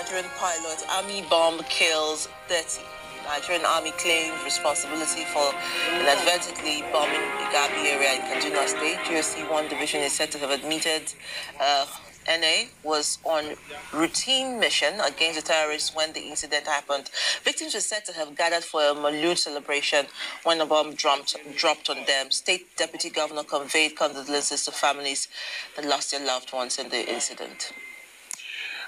Nigerian pilot, army bomb kills 30. Nigerian army claims responsibility for inadvertently bombing Igabi area in Kaduna State. GOC 1 Division is said to have admitted NA was on routine mission against the terrorists when the incident happened. Victims were said to have gathered for a Maulud celebration when a bomb dropped on them. State Deputy Governor conveyed condolences to families that lost their loved ones in the incident.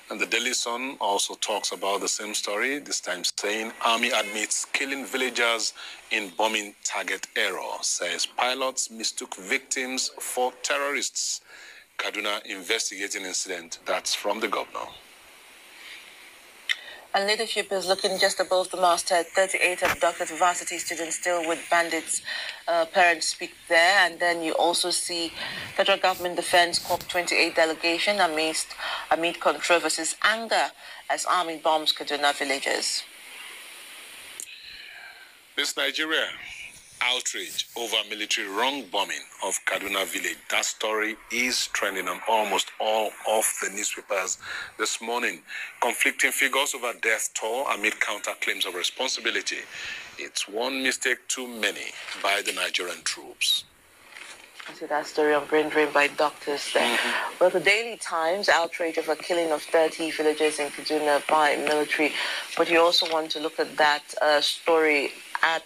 And the Daily Sun also talks about the same story, this time saying Army admits killing villagers in bombing target error, says pilots mistook victims for terrorists. Kaduna investigating incident. That's from the governor. And leadership is looking just above the masthead. 38 abducted varsity students still with bandits. Parents speak there. And then you also see Federal Government Defense Corp 28 delegation amid controversies, anger as army bombs Kaduna villages. This Nigeria. Outrage over military wrong bombing of Kaduna village. That story is trending on almost all of the newspapers this morning. Conflicting figures over death toll amid counter claims of responsibility. It's one mistake too many by the Nigerian troops. I see that story on brain drain by doctors there. Well, the Daily Times, outrage over killing of 30 villagers in Kaduna by military. But you also want to look at that story at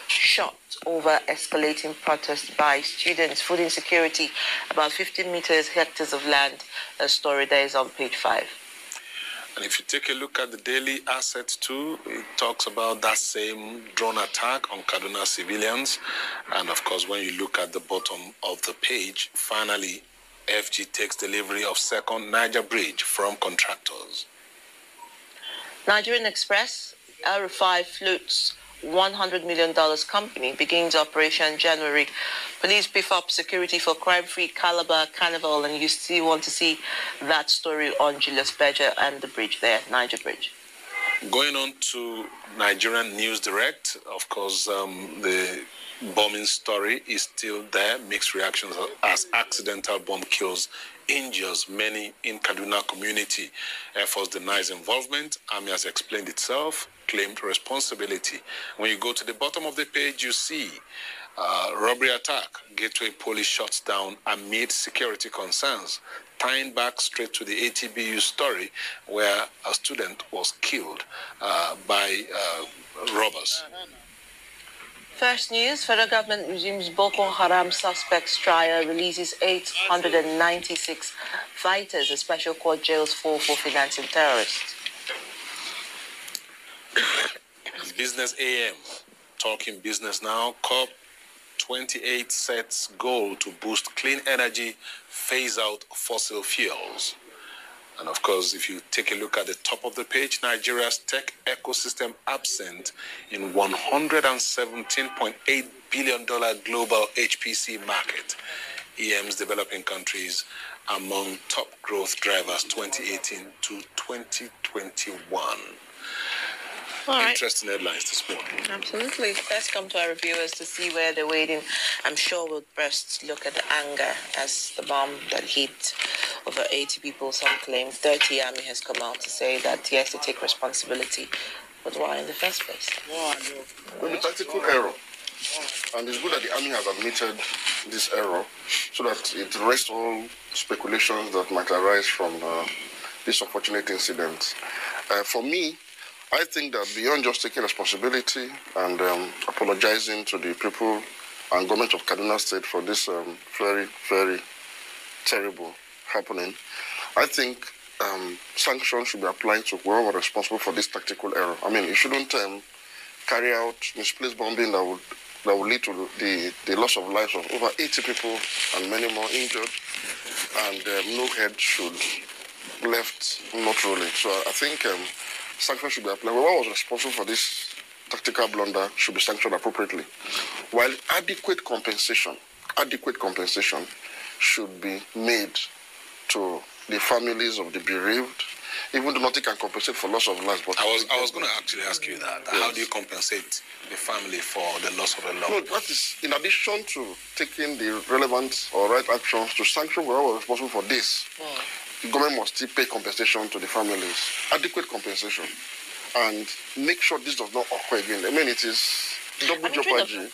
shot over escalating protests by students. Food insecurity, about 15 hectares of land. A story there is on page 5. And if you take a look at the daily asset too, it talks about that same drone attack on Kaduna civilians. And of course, when you look at the bottom of the page, finally, FG takes delivery of second Niger bridge from contractors. Nigerian Express, El-Rufai floats $100 million company begins operation January. Police beef up security for crime-free Calabar Carnival, and you still want to see that story on Julius Berger and the bridge there, Niger Bridge. Going on to Nigerian News Direct, of course, the bombing story is still there. Mixed reactions as accidental bomb kills injures many in Kaduna community. Air Force denies involvement. Army has explained itself, claimed responsibility. When you go to the bottom of the page, you see robbery attack. Gateway police shuts down amid security concerns. Tying back straight to the ATBU story where a student was killed by robbers. First news, federal government resumes Boko Haram suspects trial, releases 896 fighters, a special court jails for financing terrorists. Business AM, talking business now. COP 28 sets goal to boost clean energy, phase out fossil fuels. And of course, if you take a look at the top of the page, Nigeria's tech ecosystem absent in $117.8 billion global HPC market. EM's developing countries among top growth drivers 2018 to 2021. All right. Interesting headlines this morning. Absolutely. Let's come to our reviewers to see where they're waiting. I'm sure we'll first look at the anger as the bomb that hit over 80 people, some claim. 30 Army has come out to say that, yes, they take responsibility. But why in the first place? Well, the tactical error. And it's good that the Army has admitted this error so that it rests all speculations that might arise from this unfortunate incident. For me, I think that beyond just taking responsibility and apologizing to the people and government of Kaduna State for this very, very terrible happening, I think sanctions should be applied to whoever was responsible for this tactical error. I mean, you shouldn't carry out misplaced bombing that would lead to the loss of lives of over 80 people and many more injured, and no head should be left not rolling. So I think sanctions should be applied. Whoever was responsible for this tactical blunder should be sanctioned appropriately, while adequate compensation should be made to the families of the bereaved, even though nothing can compensate for loss of life. But I was going to actually ask you that. Yes. How do you compensate the family for the loss of a loved one? No, that is in addition to taking the relevant or right actions to sanction whoever was responsible for this. the government must still pay compensation to the families, adequate compensation, and make sure this does not occur again. I mean, it is double jeopardy.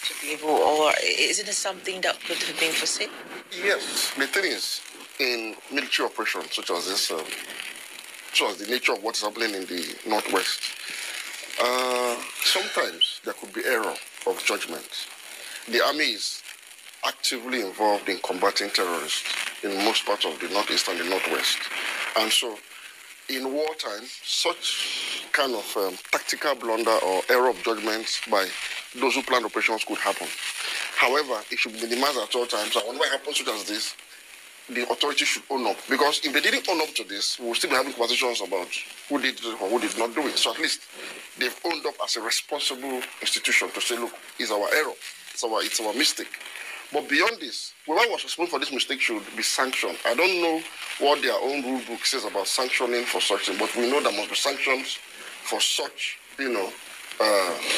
To be able, or isn't it something that could have been foreseen? Yes, the thing is, in military operations such as this, such as the nature of what's happening in the Northwest, sometimes there could be error of judgment. The army is actively involved in combating terrorists in most parts of the Northeast and the Northwest. And so, in wartime, such kind of tactical blunder or error of judgment by those who plan operations could happen. However, it should be minimized at all times. And whenever it happens such as this, the authorities should own up. Because if they didn't own up to this, we'll still be having conversations about who did it or who did not do it. So at least they've owned up as a responsible institution to say, look, it's our error, it's our mistake. But beyond this, whoever was responsible for this mistake should be sanctioned. I don't know what their own rule book says about sanctioning for such thing, but we know there must be sanctions for such,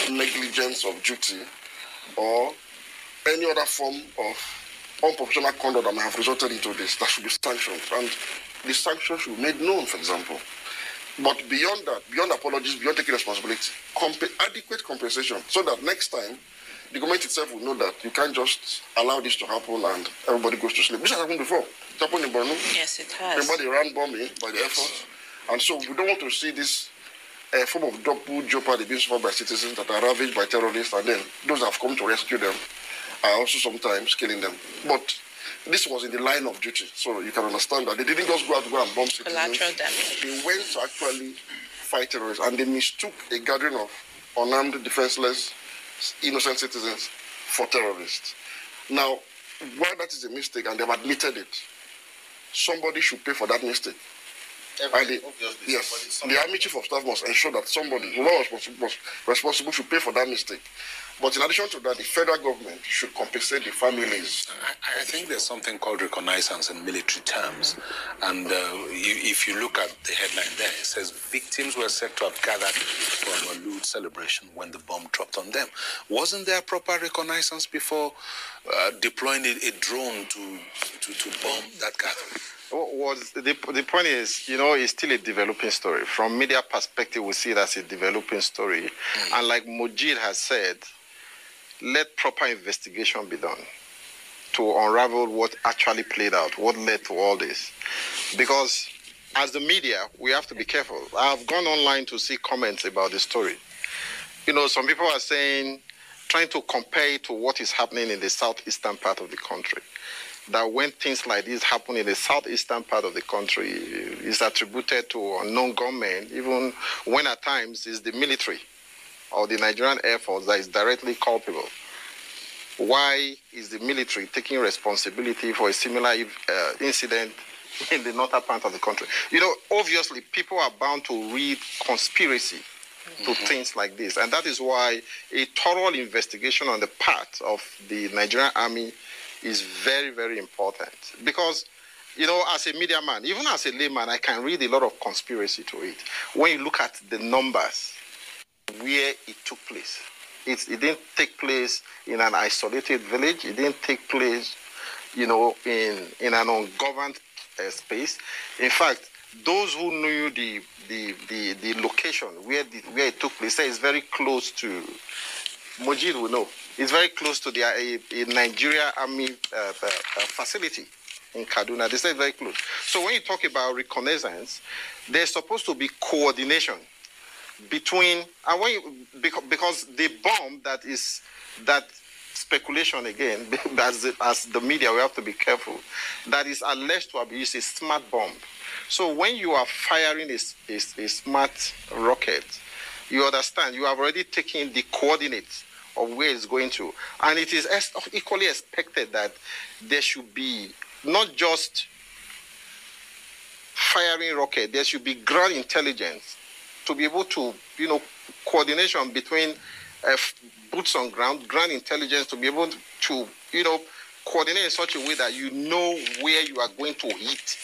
negligence of duty or any other form of unprofessional conduct that may have resulted into this. That should be sanctioned, and the sanctions should be made known, for example. But beyond that, beyond apologies, beyond taking responsibility, adequate compensation, so that next time the government itself will know that you can't just allow this to happen and everybody goes to sleep. This has happened before. It happened in Borno. Yes, it has. Remember the Iran bombing by the Air Force? And so we don't want to see this form of double jeopardy being suffered by citizens that are ravaged by terrorists, and then those that have come to rescue them are also sometimes killing them. But this was in the line of duty, so you can understand that they didn't just go out to go and bomb citizens. Collateral damage. They went to actually fight terrorists, and they mistook a gathering of unarmed, defenseless, innocent citizens for terrorists. Now, while that is a mistake and they've admitted it, somebody should pay for that mistake. Yes, the Army Chief of Staff must ensure that somebody, whoever was responsible, should pay for that mistake. But in addition to that, the federal government should compensate the families. I think there's something called reconnaissance in military terms. And if you look at the headline there, it says victims were said to have gathered for a lewd celebration when the bomb dropped on them. Wasn't there proper reconnaissance before deploying a drone to bomb that gathering? The point is, it's still a developing story. From media perspective, we see it as a developing story. And like Mojid has said, let proper investigation be done to unravel what actually played out, what led to all this. Because as the media, we have to be careful. I've gone online to see comments about the story. Some people are saying, trying to compare it to what is happening in the southeastern part of the country. That when things like this happen in the southeastern part of the country, is attributed to unknown gunmen, even when at times it's the military or the Nigerian Air Force that is directly culpable. Why is the military taking responsibility for a similar incident in the northern part of the country? Obviously, people are bound to read conspiracy to things like this. And that is why a thorough investigation on the part of the Nigerian Army is very, very important. Because, as a media man, even as a layman, I can read a lot of conspiracy to it. When you look at the numbers, where it took place. It didn't take place in an isolated village. It didn't take place, in an ungoverned space. In fact, those who knew the location where it took place, say it's very close to, Mojid will know, it's very close to the Nigerian Army facility in Kaduna. They say very close. So when you talk about reconnaissance, there's supposed to be coordination between, because the bomb that speculation again, as the media, we have to be careful, that is alleged to have used a smart bomb. So when you are firing a smart rocket, you understand, you have already taken the coordinates of where it's going to. And it is equally expected that there should be not just firing rocket, there should be ground intelligence to be able to, coordination between boots on ground, ground intelligence to be able to, coordinate in such a way that you know where you are going to hit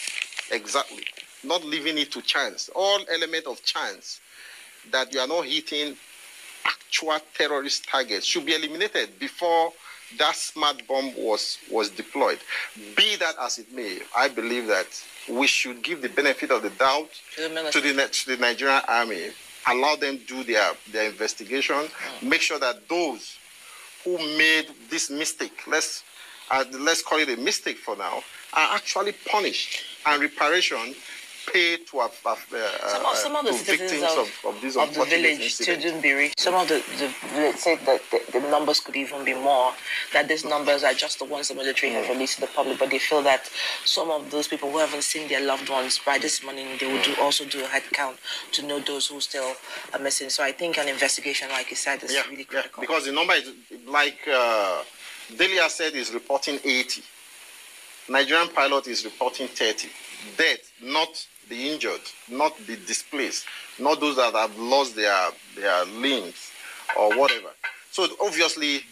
exactly, not leaving it to chance. All element of chance that you are not hitting actual terrorist targets should be eliminated before that smart bomb was deployed. Be that as it may, I believe that we should give the benefit of the doubt to the Nigerian army, allow them do their investigation, make sure that those who made this mistake, let's call it a mistake for now, are actually punished and reparation paid to some of the victims of these of the village shouldn't be reached. Some of the village said that the numbers could even be more, that these numbers are just the ones the military have released to the public, but they feel that some of those people who haven't seen their loved ones by this morning, they will also do a head count to know those who still are missing. So I think an investigation, like you said, is really critical. Because the number is, like Delia said, is reporting 80. Nigerian pilot is reporting 30. Dead, not the injured, not the displaced, not those that have lost their limbs or whatever. So obviously,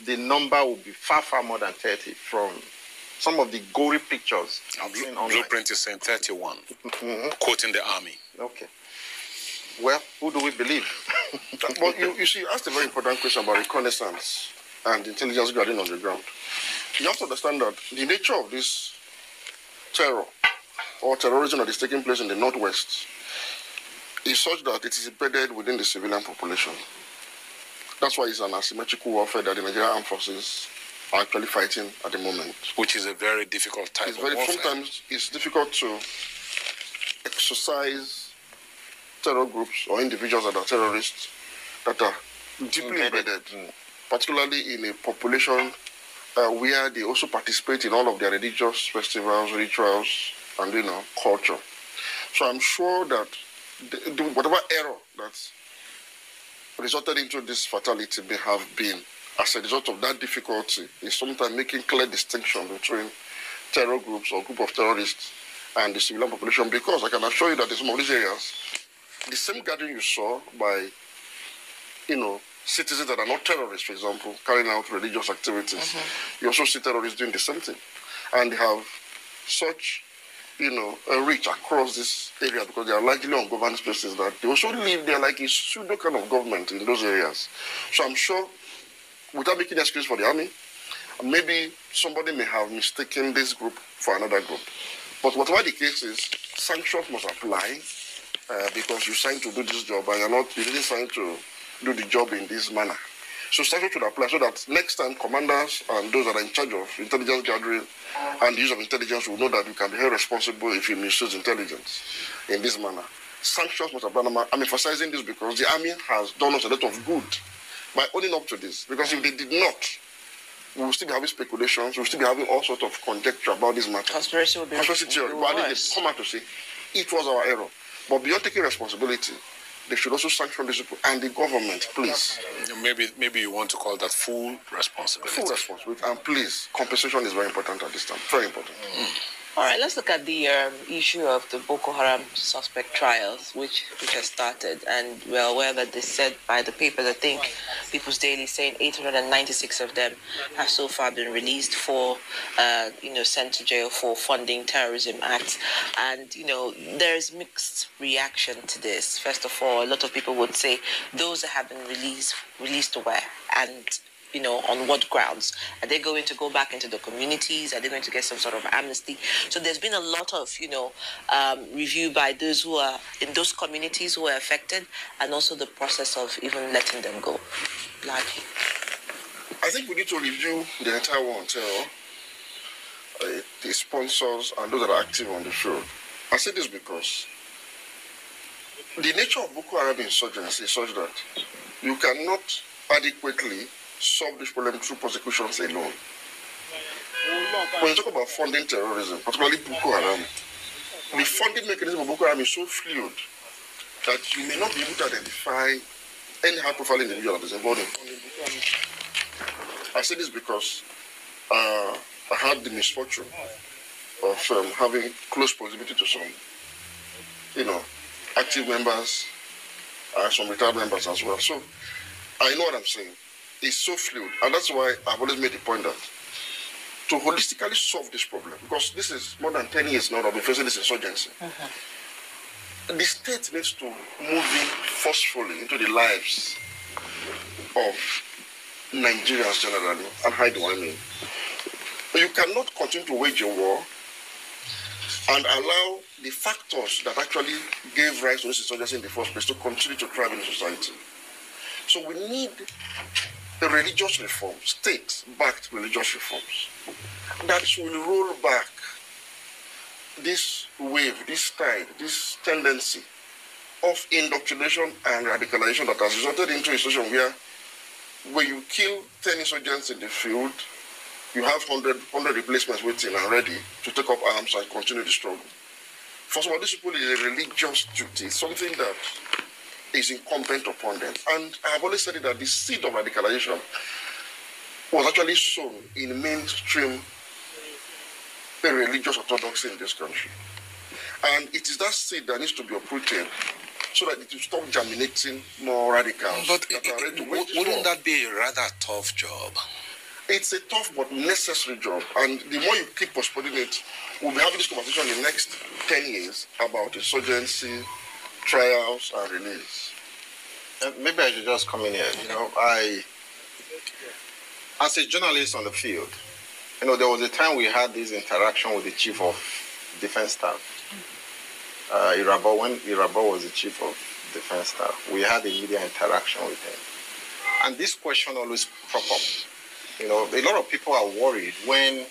the number will be far, far more than 30 from some of the gory pictures. Blueprint is saying 31, quoting the army. Okay. Well, who do we believe? Well, you see, you asked a very important question about reconnaissance and intelligence gathering on the ground. You have to understand that the nature of this terror or terrorism that is taking place in the Northwest is such that it is embedded within the civilian population. That's why it's an asymmetrical warfare that the Nigerian armed forces are actually fighting at the moment. Which is a very difficult type of warfare. Sometimes it's difficult to exercise terror groups or individuals that are terrorists that are deeply embedded, particularly in a population where they also participate in all of their religious festivals, rituals, and culture. So I'm sure that whatever error that resulted into this fatality may have been as a result of that difficulty is sometimes making clear distinction between terror groups or group of terrorists and the civilian population, because I can assure you that in some of these areas, the same gathering you saw by, citizens that are not terrorists, for example, carrying out religious activities, you also see terrorists doing the same thing. And they have such, a reach across this area because they are largely ungoverned spaces that they also live there like a pseudo kind of government in those areas. So I'm sure, without making excuse for the army, maybe somebody may have mistaken this group for another group. But whatever the case is, sanctions must apply because you signed to do this job and you didn't sign to do the job in this manner. So sanctions should apply so that next time commanders and those that are in charge of intelligence gathering and the use of intelligence will know that you can be held responsible if you misuse intelligence in this manner. Sanctions must apply. I'm emphasizing this because the army has done us a lot of good by owning up to this. Because if they did not, we will still be having speculations, we will still be having all sorts of conjecture about this matter. Conspiracy theory. But they come out to say, it was our error. But beyond taking responsibility, they should also sanction these people and the government, please. Maybe you want to call that full responsibility. Full responsibility. And please, compensation is very important at this time. Very important. All right, let's look at the issue of the Boko Haram suspect trials, which has started. And we're aware that they said by the papers, I think People's Daily saying 896 of them have so far been released for, sent to jail for funding terrorism acts. And, there's mixed reaction to this. First of all, a lot of people would say those that have been released to where? And on what grounds? Are they going to go back into the communities? Are they going to get some sort of amnesty? So there's been a lot of, review by those who are in those communities who are affected, and also the process of even letting them go. Largely. I think we need to review the entire war until the sponsors and those that are active on the field. I say this because the nature of Boko Haram insurgency is such that you cannot adequately solve this problem through prosecutions alone. When you talk about funding terrorism, particularly Boko Haram, the funding mechanism of Boko Haram is so fluid that you may not be able to identify any high-profile individual that is involved in funding Boko Haram. I say this because I had the misfortune of having close proximity to some, active members, some retired members as well. So I know what I'm saying. It's so fluid, and that's why I've always made the point that to holistically solve this problem, because this is more than 10 years now that we're facing this insurgency, the state needs to move in forcefully into the lives of Nigerians generally, and how do I mean? You cannot continue to wage a war and allow the factors that actually gave rise to this insurgency in the first place to continue to thrive in society. So we need a religious reform, state-backed religious reforms, that will roll back this wave, this tide, this tendency of indoctrination and radicalization that has resulted into a situation where you kill 10 insurgents in the field, you have 100 replacements waiting and ready to take up arms and continue the struggle. For some of these people, it's a religious duty, something that is incumbent upon them. And I have always said it that the seed of radicalization was actually sown in mainstream religious orthodoxy in this country. And it is that seed that needs to be uprooted so that it will stop germinating more radicals. But wouldn't that be a rather tough job? It's a tough but necessary job. And the more you keep postponing it, we'll be having this conversation in the next 10 years about insurgency, trials, and release. Maybe I should just come in here. As a journalist on the field, there was a time we had this interaction with the chief of defense staff. When Irabo was the chief of defense staff, we had a media interaction with him. And this question always popped up. A lot of people are worried when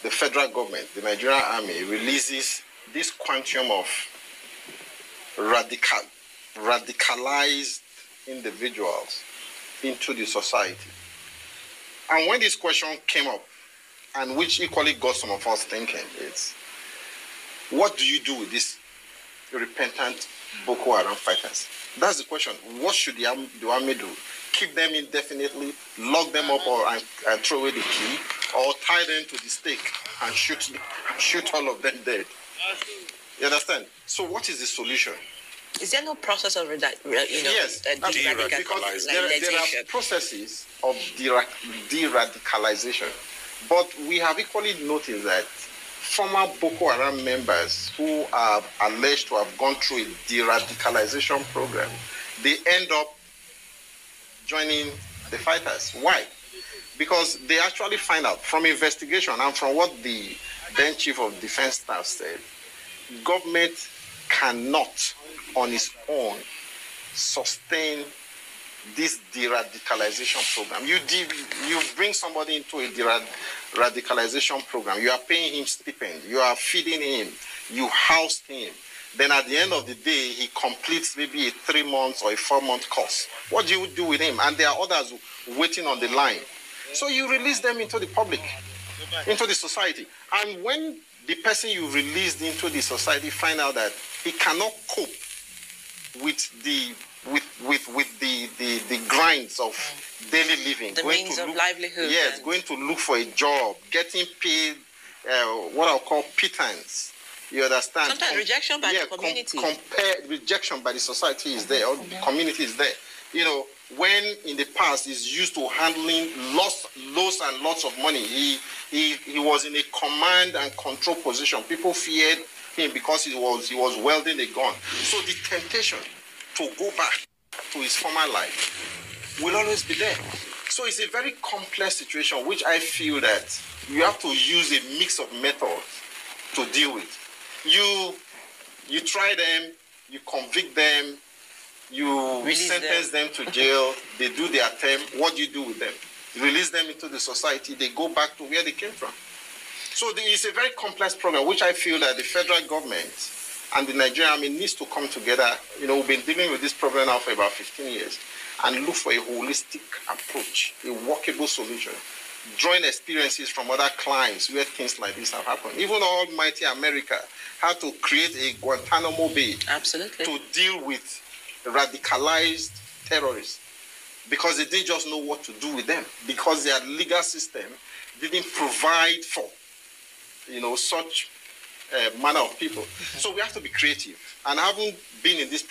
the federal government, the Nigerian army, releases this quantum of radicalized individuals into the society. And when this question came up, and which equally got some of us thinking, it's what do you do with these repentant Boko Haram fighters? That's the question. What should the army do? Keep them indefinitely, lock them up and throw away the key, or tie them to the stake and shoot all of them dead? You understand? So what is the solution? Is there no process of yes, because there are processes of de-radicalization. But we have equally noticed that former Boko Haram members who are alleged to have gone through a de-radicalization program, they end up joining the fighters. Why? Because they actually find out from investigation and from what the then chief of defense staff said, government cannot on its own sustain this de-radicalization program. You bring somebody into a de-radicalization program, you are paying him stipend, you are feeding him, you house him. Then at the end of the day, he completes maybe a 3 months or a 4-month course. What do you do with him? And there are others waiting on the line. So you release them into the public, into the society. And when the person you released into the society find out that he cannot cope with the grinds of daily living, the means of livelihood. Yes, going to look for a job, getting paid what I'll call pittance. You understand? Sometimes rejection by the community. Rejection by the society is there, or the community is there. When in the past he's used to handling lots and lots of money, he was in a command and control position. People feared him because he was wielding a gun. So the temptation to go back to his former life will always be there. So it's a very complex situation, which I feel that you have to use a mix of methods to deal with. You try them, you convict them, you sentence them to jail, they do their term. What do you do with them? You release them into the society, they go back to where they came from. So it's a very complex program, which I feel that the federal government and the Nigerian army needs to come together. We've been dealing with this problem now for about 15 years and look for a holistic approach, a workable solution, drawing experiences from other climes where things like this have happened. Even almighty America had to create a Guantanamo Bay. Absolutely. To deal with radicalized terrorists because they didn't just know what to do with them, because their legal system didn't provide for such manner of people. So we have to be creative. And having been in this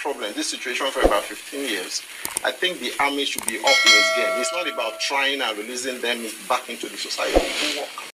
situation for about 15 years, I think the army should be up in its game. It's not about trying and releasing them back into the society.